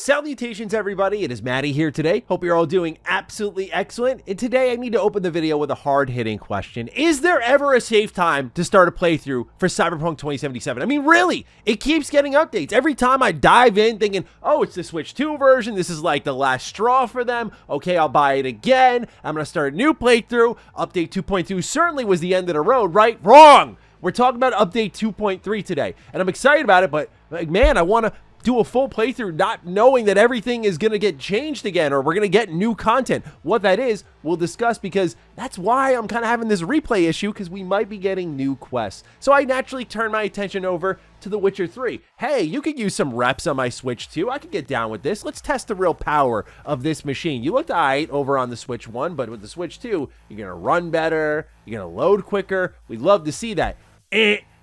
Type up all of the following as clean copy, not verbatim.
Salutations everybody, it is Matty here today. Hope you're all doing absolutely excellent. And today I need to open the video with a hard-hitting question. Is there ever a safe time to start a playthrough for Cyberpunk 2077? I mean, really, it keeps getting updates. Every time I dive in thinking, oh, it's the Switch 2 version, this is like the last straw for them. Okay, I'll buy it again. I'm gonna start a new playthrough. Update 2.2 certainly was the end of the road, right? Wrong! We're talking about update 2.3 today, and I'm excited about it, but like, man, I want to do a full playthrough not knowing that everything is going to get changed again or we're going to get new content. What that is, we'll discuss, because that's why I'm kind of having this replay issue, because we might be getting new quests. So I naturally turn my attention over to The Witcher 3. Hey, you could use some reps on my Switch 2. I could get down with this. Let's test the real power of this machine. You looked alright over on the Switch 1, but with the Switch 2, you're going to run better, you're going to load quicker. We'd love to see that.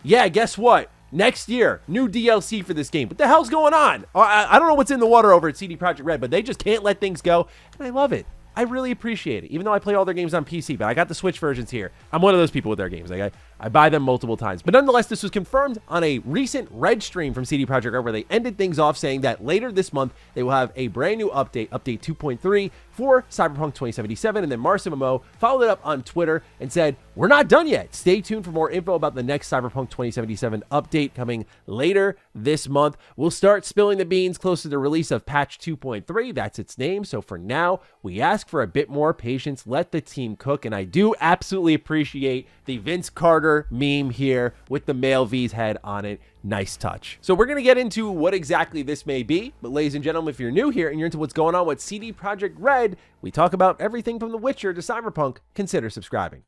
Yeah, guess what? Next year, new DLC for this game. What the hell's going on? I don't know what's in the water over at CD Projekt Red, but they just can't let things go, and I love it. I really appreciate it, even though I play all their games on PC, but I got the Switch versions here. I'm one of those people with their games. Like, I buy them multiple times. But nonetheless, this was confirmed on a recent Red stream from CD Projekt Red, where they ended things off saying that later this month, they will have a brand new update, update 2.3, for Cyberpunk 2077, and then MrMattyPlays followed it up on Twitter and said, we're not done yet. Stay tuned for more info about the next Cyberpunk 2077 update coming later this month. We'll start spilling the beans close to the release of patch 2.3. That's its name. So for now, we ask for a bit more patience. Let the team cook. And I do absolutely appreciate the Vince Carter meme here with the male V's head on it. Nice touch. So we're going to get into what exactly this may be. But ladies and gentlemen, if you're new here and you're into what's going on with CD Projekt Red, we talk about everything from The Witcher to Cyberpunk. Consider subscribing.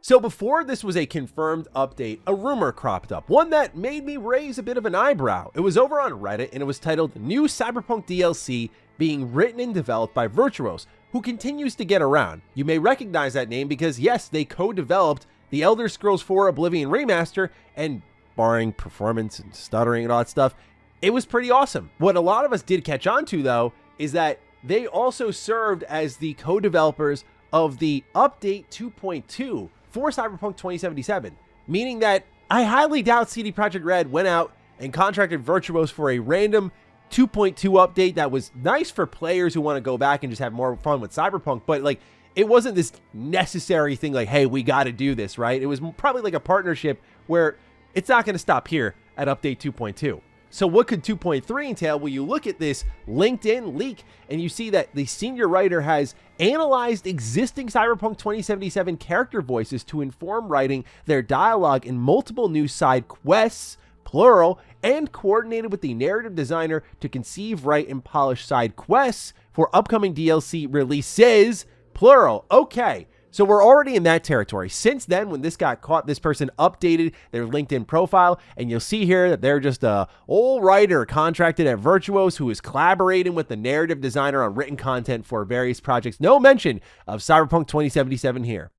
So before this was a confirmed update, a rumor cropped up, one that made me raise a bit of an eyebrow. It was over on Reddit, and it was titled New Cyberpunk DLC Being Written and Developed by Virtuos, who continues to get around. You may recognize that name because yes, they co-developed the Elder Scrolls 4 Oblivion Remaster, and barring performance and stuttering and all that stuff, it was pretty awesome. What a lot of us did catch on to, though, is that they also served as the co-developers of the Update 2.2 for Cyberpunk 2077, meaning that I highly doubt CD Projekt Red went out and contracted Virtuos for a random 2.2 update that was nice for players who want to go back and just have more fun with Cyberpunk, but like, it wasn't this necessary thing like, hey, we got to do this, right? It was probably like a partnership where it's not going to stop here at Update 2.2. So what could 2.3 entail? Well, you look at this LinkedIn leak and you see that the senior writer has analyzed existing Cyberpunk 2077 character voices to inform writing their dialogue in multiple new side quests, plural, and coordinated with the narrative designer to conceive, write, and polish side quests for upcoming DLC releases, plural. Okay, so we're already in that territory. Since then, when this got caught, this person updated their LinkedIn profile, and you'll see here that they're just a old writer contracted at Virtuos who is collaborating with the narrative designer on written content for various projects. No mention of Cyberpunk 2077 here.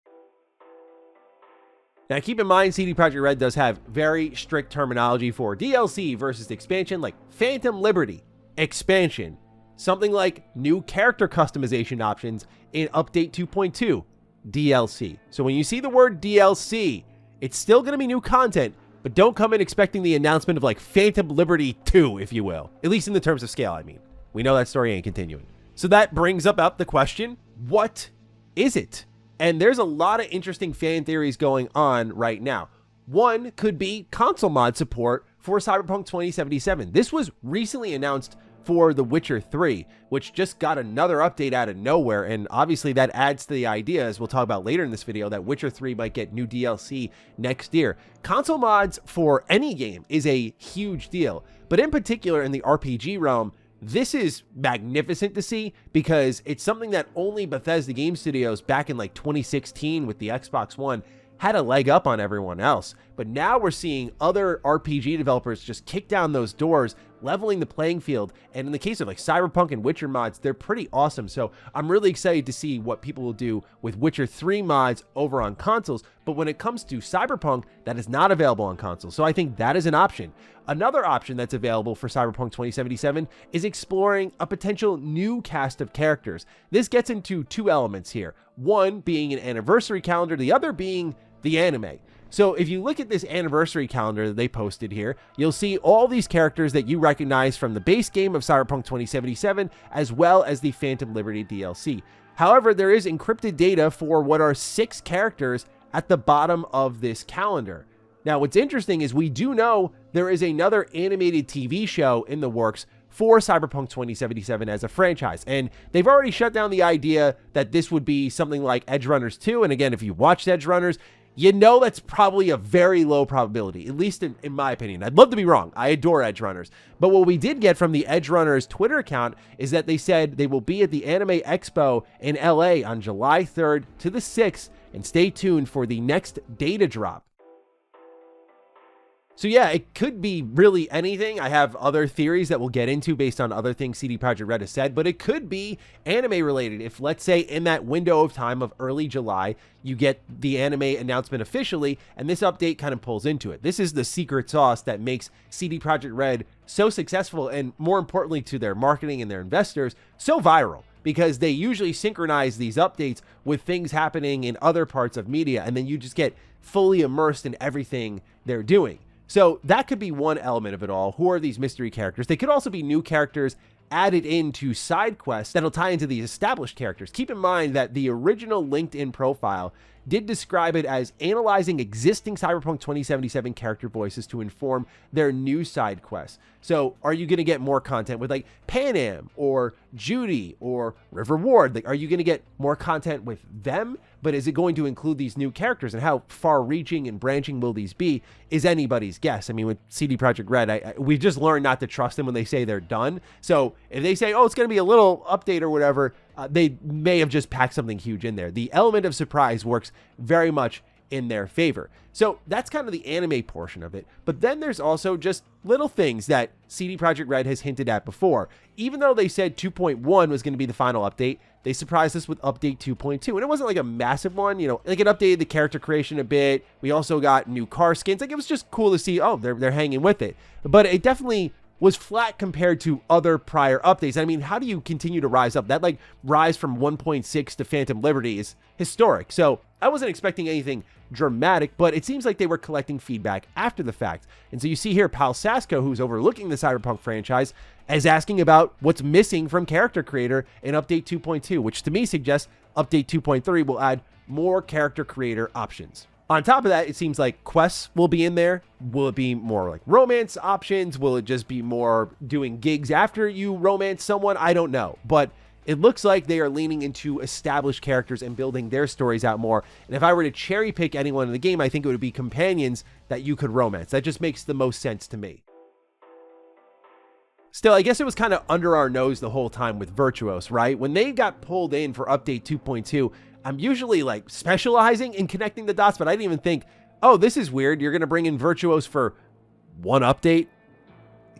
Now, keep in mind, CD Projekt Red does have very strict terminology for DLC versus expansion, like Phantom Liberty, expansion. Something like new character customization options in Update 2.2, DLC. So when you see the word DLC, it's still going to be new content, but don't come in expecting the announcement of like Phantom Liberty 2, if you will. At least in the terms of scale, I mean. We know that story ain't continuing. So that brings up the question, what is it? And there's a lot of interesting fan theories going on right now. One could be console mod support for Cyberpunk 2077. This was recently announced for The Witcher 3, which just got another update out of nowhere, and obviously that adds to the idea, as we'll talk about later in this video, that Witcher 3 might get new DLC next year. Console mods for any game is a huge deal, but in particular in the RPG realm, this is magnificent to see because it's something that only Bethesda Game Studios back in like 2016 with the Xbox One had a leg up on everyone else. But now we're seeing other RPG developers just kick down those doors, leveling the playing field. And in the case of like Cyberpunk and Witcher mods, they're pretty awesome. So I'm really excited to see what people will do with Witcher 3 mods over on consoles. But when it comes to Cyberpunk, that is not available on consoles. So I think that is an option. Another option that's available for Cyberpunk 2077 is exploring a potential new cast of characters. This gets into two elements here. One being an anniversary calendar, the other being the anime. So if you look at this anniversary calendar that they posted here, you'll see all these characters that you recognize from the base game of Cyberpunk 2077, as well as the Phantom Liberty DLC. However, there is encrypted data for what are 6 characters at the bottom of this calendar. Now, what's interesting is we do know there is another animated TV show in the works for Cyberpunk 2077 as a franchise. And they've already shut down the idea that this would be something like Edge Runners 2. And again, if you watched Edge Runners, you know that's probably a very low probability, at least in my opinion. I'd love to be wrong. I adore Edge Runners. But what we did get from the Edge Runners Twitter account is that they said they will be at the Anime Expo in LA on July 3rd to the 6th, and stay tuned for the next data drop. So yeah, it could be really anything. I have other theories that we'll get into based on other things CD Projekt Red has said, but it could be anime related. If, let's say, in that window of time of early July, you get the anime announcement officially, and this update kind of pulls into it. This is the secret sauce that makes CD Projekt Red so successful, and more importantly to their marketing and their investors, so viral, because they usually synchronize these updates with things happening in other parts of media, and then you just get fully immersed in everything they're doing. So that could be one element of it all. Who are these mystery characters? They could also be new characters added into side quests that'll tie into these established characters. Keep in mind that the original LinkedIn profile did describe it as analyzing existing Cyberpunk 2077 character voices to inform their new side quests. So are you going to get more content with like Pan Am or Judy or River Ward? Like, are you going to get more content with them? But is it going to include these new characters, and how far-reaching and branching will these be is anybody's guess. I mean, with CD Projekt Red, we've just learned not to trust them when they say they're done. So if they say, oh, it's going to be a little update or whatever, they may have just packed something huge in there. The element of surprise works very much in their favor. So that's kind of the anime portion of it. But then there's also just little things that CD Projekt Red has hinted at before. Even though they said 2.1 was going to be the final update, they surprised us with update 2.2. And it wasn't like a massive one, you know, like it updated the character creation a bit. We also got new car skins. Like, it was just cool to see, oh, they're hanging with it. But it definitely was flat compared to other prior updates. I mean, how do you continue to rise up? That like rise from 1.6 to Phantom Liberty is historic. So I wasn't expecting anything dramatic, but it seems like they were collecting feedback after the fact. And so you see here, Pal Sasko, who's overlooking the Cyberpunk franchise, is asking about what's missing from character creator in update 2.2, which to me suggests update 2.3 will add more character creator options. On top of that, it seems like quests will be in there. Will it be more like romance options? Will it just be more doing gigs after you romance someone? I don't know. But it looks like they are leaning into established characters and building their stories out more. And if I were to cherry pick anyone in the game, I think it would be companions that you could romance. That just makes the most sense to me. Still, I guess it was kind of under our nose the whole time with Virtuos, right? When they got pulled in for update 2.2, I'm usually like specializing in connecting the dots, but I didn't even think, oh, this is weird. You're going to bring in Virtuos for one update?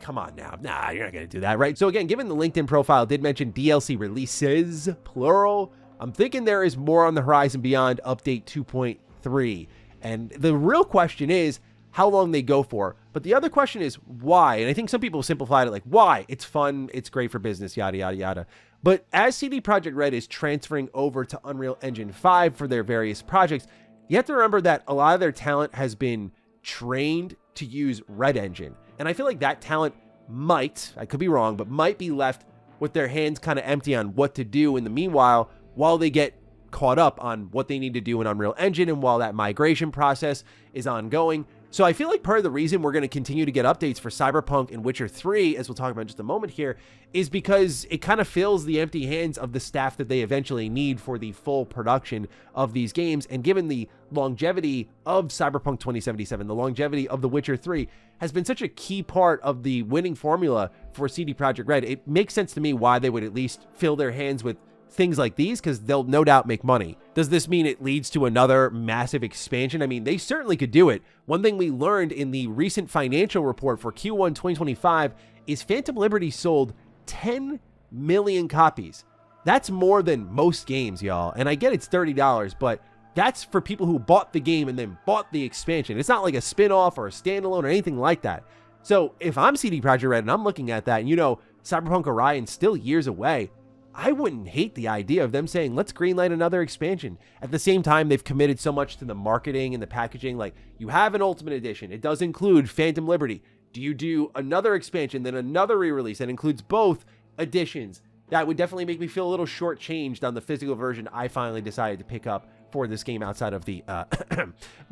Come on now. Nah, you're not going to do that, right? So again, given the LinkedIn profile did mention DLC releases, plural, I'm thinking there is more on the horizon beyond update 2.3. And the real question is how long they go for. But the other question is why? And I think some people simplified it like, why? It's fun. It's great for business, yada, yada, yada. But as CD Projekt Red is transferring over to Unreal Engine 5 for their various projects, you have to remember that a lot of their talent has been trained to use Red Engine. And I feel like that talent might, I could be wrong, but might be left with their hands kind of empty on what to do in the meanwhile, while they get caught up on what they need to do in Unreal Engine and while that migration process is ongoing. So I feel like part of the reason we're going to continue to get updates for Cyberpunk and Witcher 3, as we'll talk about in just a moment here, is because it kind of fills the empty hands of the staff that they eventually need for the full production of these games. And given the longevity of Cyberpunk 2077, the longevity of The Witcher 3 has been such a key part of the winning formula for CD Projekt Red, it makes sense to me why they would at least fill their hands with things like these, because they'll no doubt make money. Does this mean it leads to another massive expansion? I mean, they certainly could do it. One thing we learned in the recent financial report for Q1 2025 is Phantom Liberty sold 10 million copies. That's more than most games, y'all. And I get it's $30, but that's for people who bought the game and then bought the expansion. It's not like a spin-off or a standalone or anything like that. So if I'm CD Projekt Red and I'm looking at that, and you know, Cyberpunk Orion's still years away, I wouldn't hate the idea of them saying, let's greenlight another expansion. At the same time, they've committed so much to the marketing and the packaging. Like, you have an Ultimate Edition. It does include Phantom Liberty. Do you do another expansion, then another re-release that includes both editions? That would definitely make me feel a little shortchanged on the physical version I finally decided to pick up for this game outside of the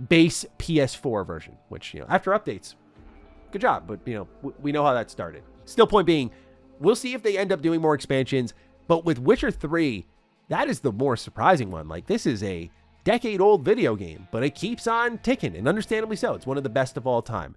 base PS4 version, which, after updates, good job. But, we know how that started. Still, point being, we'll see if they end up doing more expansions. But with Witcher 3, that is the more surprising one. Like, this is a decade-old video game, but it keeps on ticking, and understandably so. It's one of the best of all time.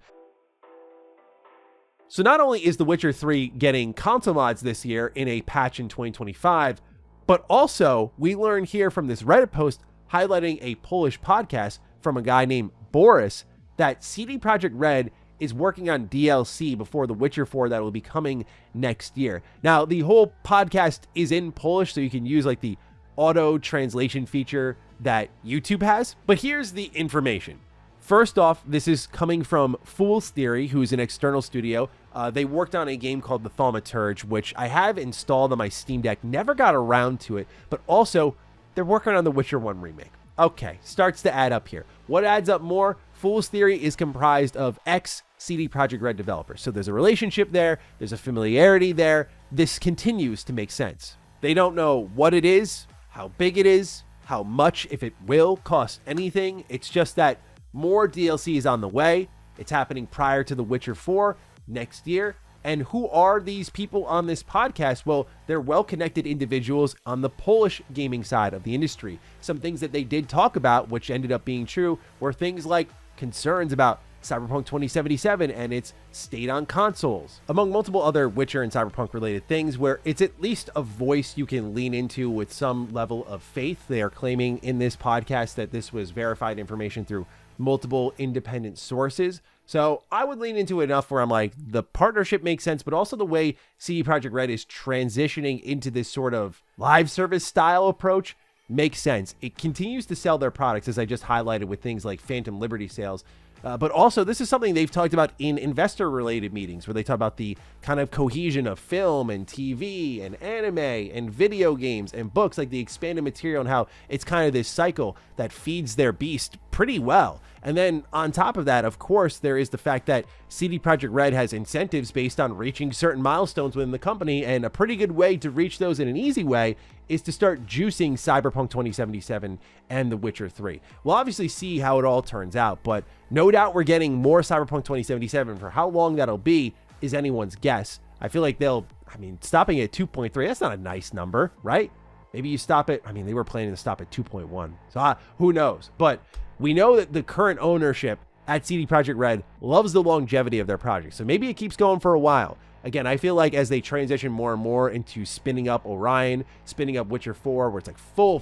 So not only is The Witcher 3 getting console mods this year in a patch in 2025, but also we learn here from this Reddit post highlighting a Polish podcast from a guy named Boris that CD Projekt Red is working on DLC before The Witcher 4 that will be coming next year. Now, the whole podcast is in Polish, so you can use like the auto translation feature that YouTube has. But here's the information. First off, this is coming from Fool's Theory, who's an external studio. They worked on a game called The Thaumaturge, which I have installed on my Steam Deck, never got around to it, but also they're working on the Witcher 1 remake. Okay, starts to add up here. What adds up more? Fool's Theory is comprised of ex-CD Projekt Red developers. So there's a relationship there, there's a familiarity there. This continues to make sense. They don't know what it is, how big it is, how much, if it will cost anything. It's just that more DLC is on the way. It's happening prior to The Witcher 4 next year. And who are these people on this podcast? Well, they're well-connected individuals on the Polish gaming side of the industry. Some things that they did talk about, which ended up being true, were things like concerns about Cyberpunk 2077 and its state on consoles, among multiple other Witcher and Cyberpunk related things, where it's at least a voice you can lean into with some level of faith. They are claiming in this podcast that this was verified information through multiple independent sources. So I would lean into it enough where I'm like, the partnership makes sense, but also the way CD Projekt Red is transitioning into this sort of live service style approach makes sense. It continues to sell their products, as I just highlighted with things like Phantom Liberty sales. But also, this is something they've talked about in investor-related meetings, where they talk about the kind of cohesion of film and TV and anime and video games and books, like the expanded material, and how it's kind of this cycle that feeds their beast pretty well. And then on top of that, of course, there is the fact that CD Projekt Red has incentives based on reaching certain milestones within the company, and a pretty good way to reach those in an easy way is to start juicing Cyberpunk 2077 and The Witcher 3. We'll obviously see how it all turns out, but no doubt we're getting more Cyberpunk 2077. For how long that'll be is anyone's guess. I feel like stopping at 2.3, that's not a nice number, right? Maybe you stop it. They were planning to stop at 2.1. So who knows? But we know that the current ownership at CD Projekt Red loves the longevity of their project. So maybe it keeps going for a while. Again, I feel like as they transition more and more into spinning up Orion, spinning up Witcher 4, where it's like full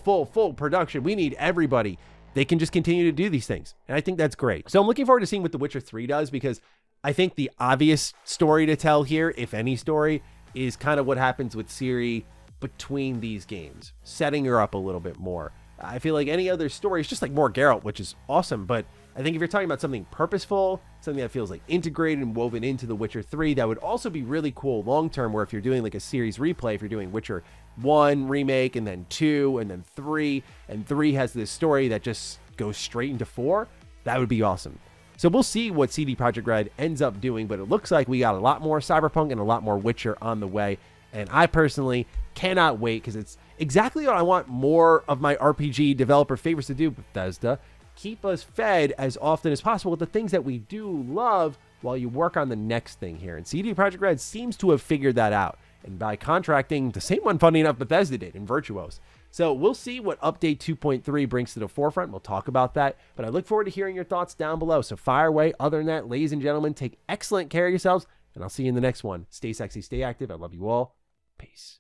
production, we need everybody, they can just continue to do these things. And I think that's great. So I'm looking forward to seeing what The Witcher 3 does, because I think the obvious story to tell here, if any story, is kind of what happens with Ciri between these games, setting her up a little bit more. I feel like any other story is just like more Geralt, which is awesome, but I think if you're talking about something purposeful, something that feels like integrated and woven into The Witcher 3, that would also be really cool long-term, where if you're doing like a series replay, if you're doing Witcher 1 remake and then 2 and then 3, and 3 has this story that just goes straight into 4, that would be awesome. So we'll see what CD Projekt Red ends up doing, but it looks like we got a lot more Cyberpunk and a lot more Witcher on the way, and I personally cannot wait, because it's exactly what I want more of my RPG developer favorites to do, Bethesda. Keep us fed as often as possible with the things that we do love while you work on the next thing here. And CD Projekt Red seems to have figured that out, and by contracting the same one, funny enough, Bethesda did in Virtuos. So we'll see what Update 2.3 brings to the forefront. We'll talk about that, but I look forward to hearing your thoughts down below. So fire away. Other than that, ladies and gentlemen, take excellent care of yourselves, and I'll see you in the next one. Stay sexy, stay active. I love you all. Peace.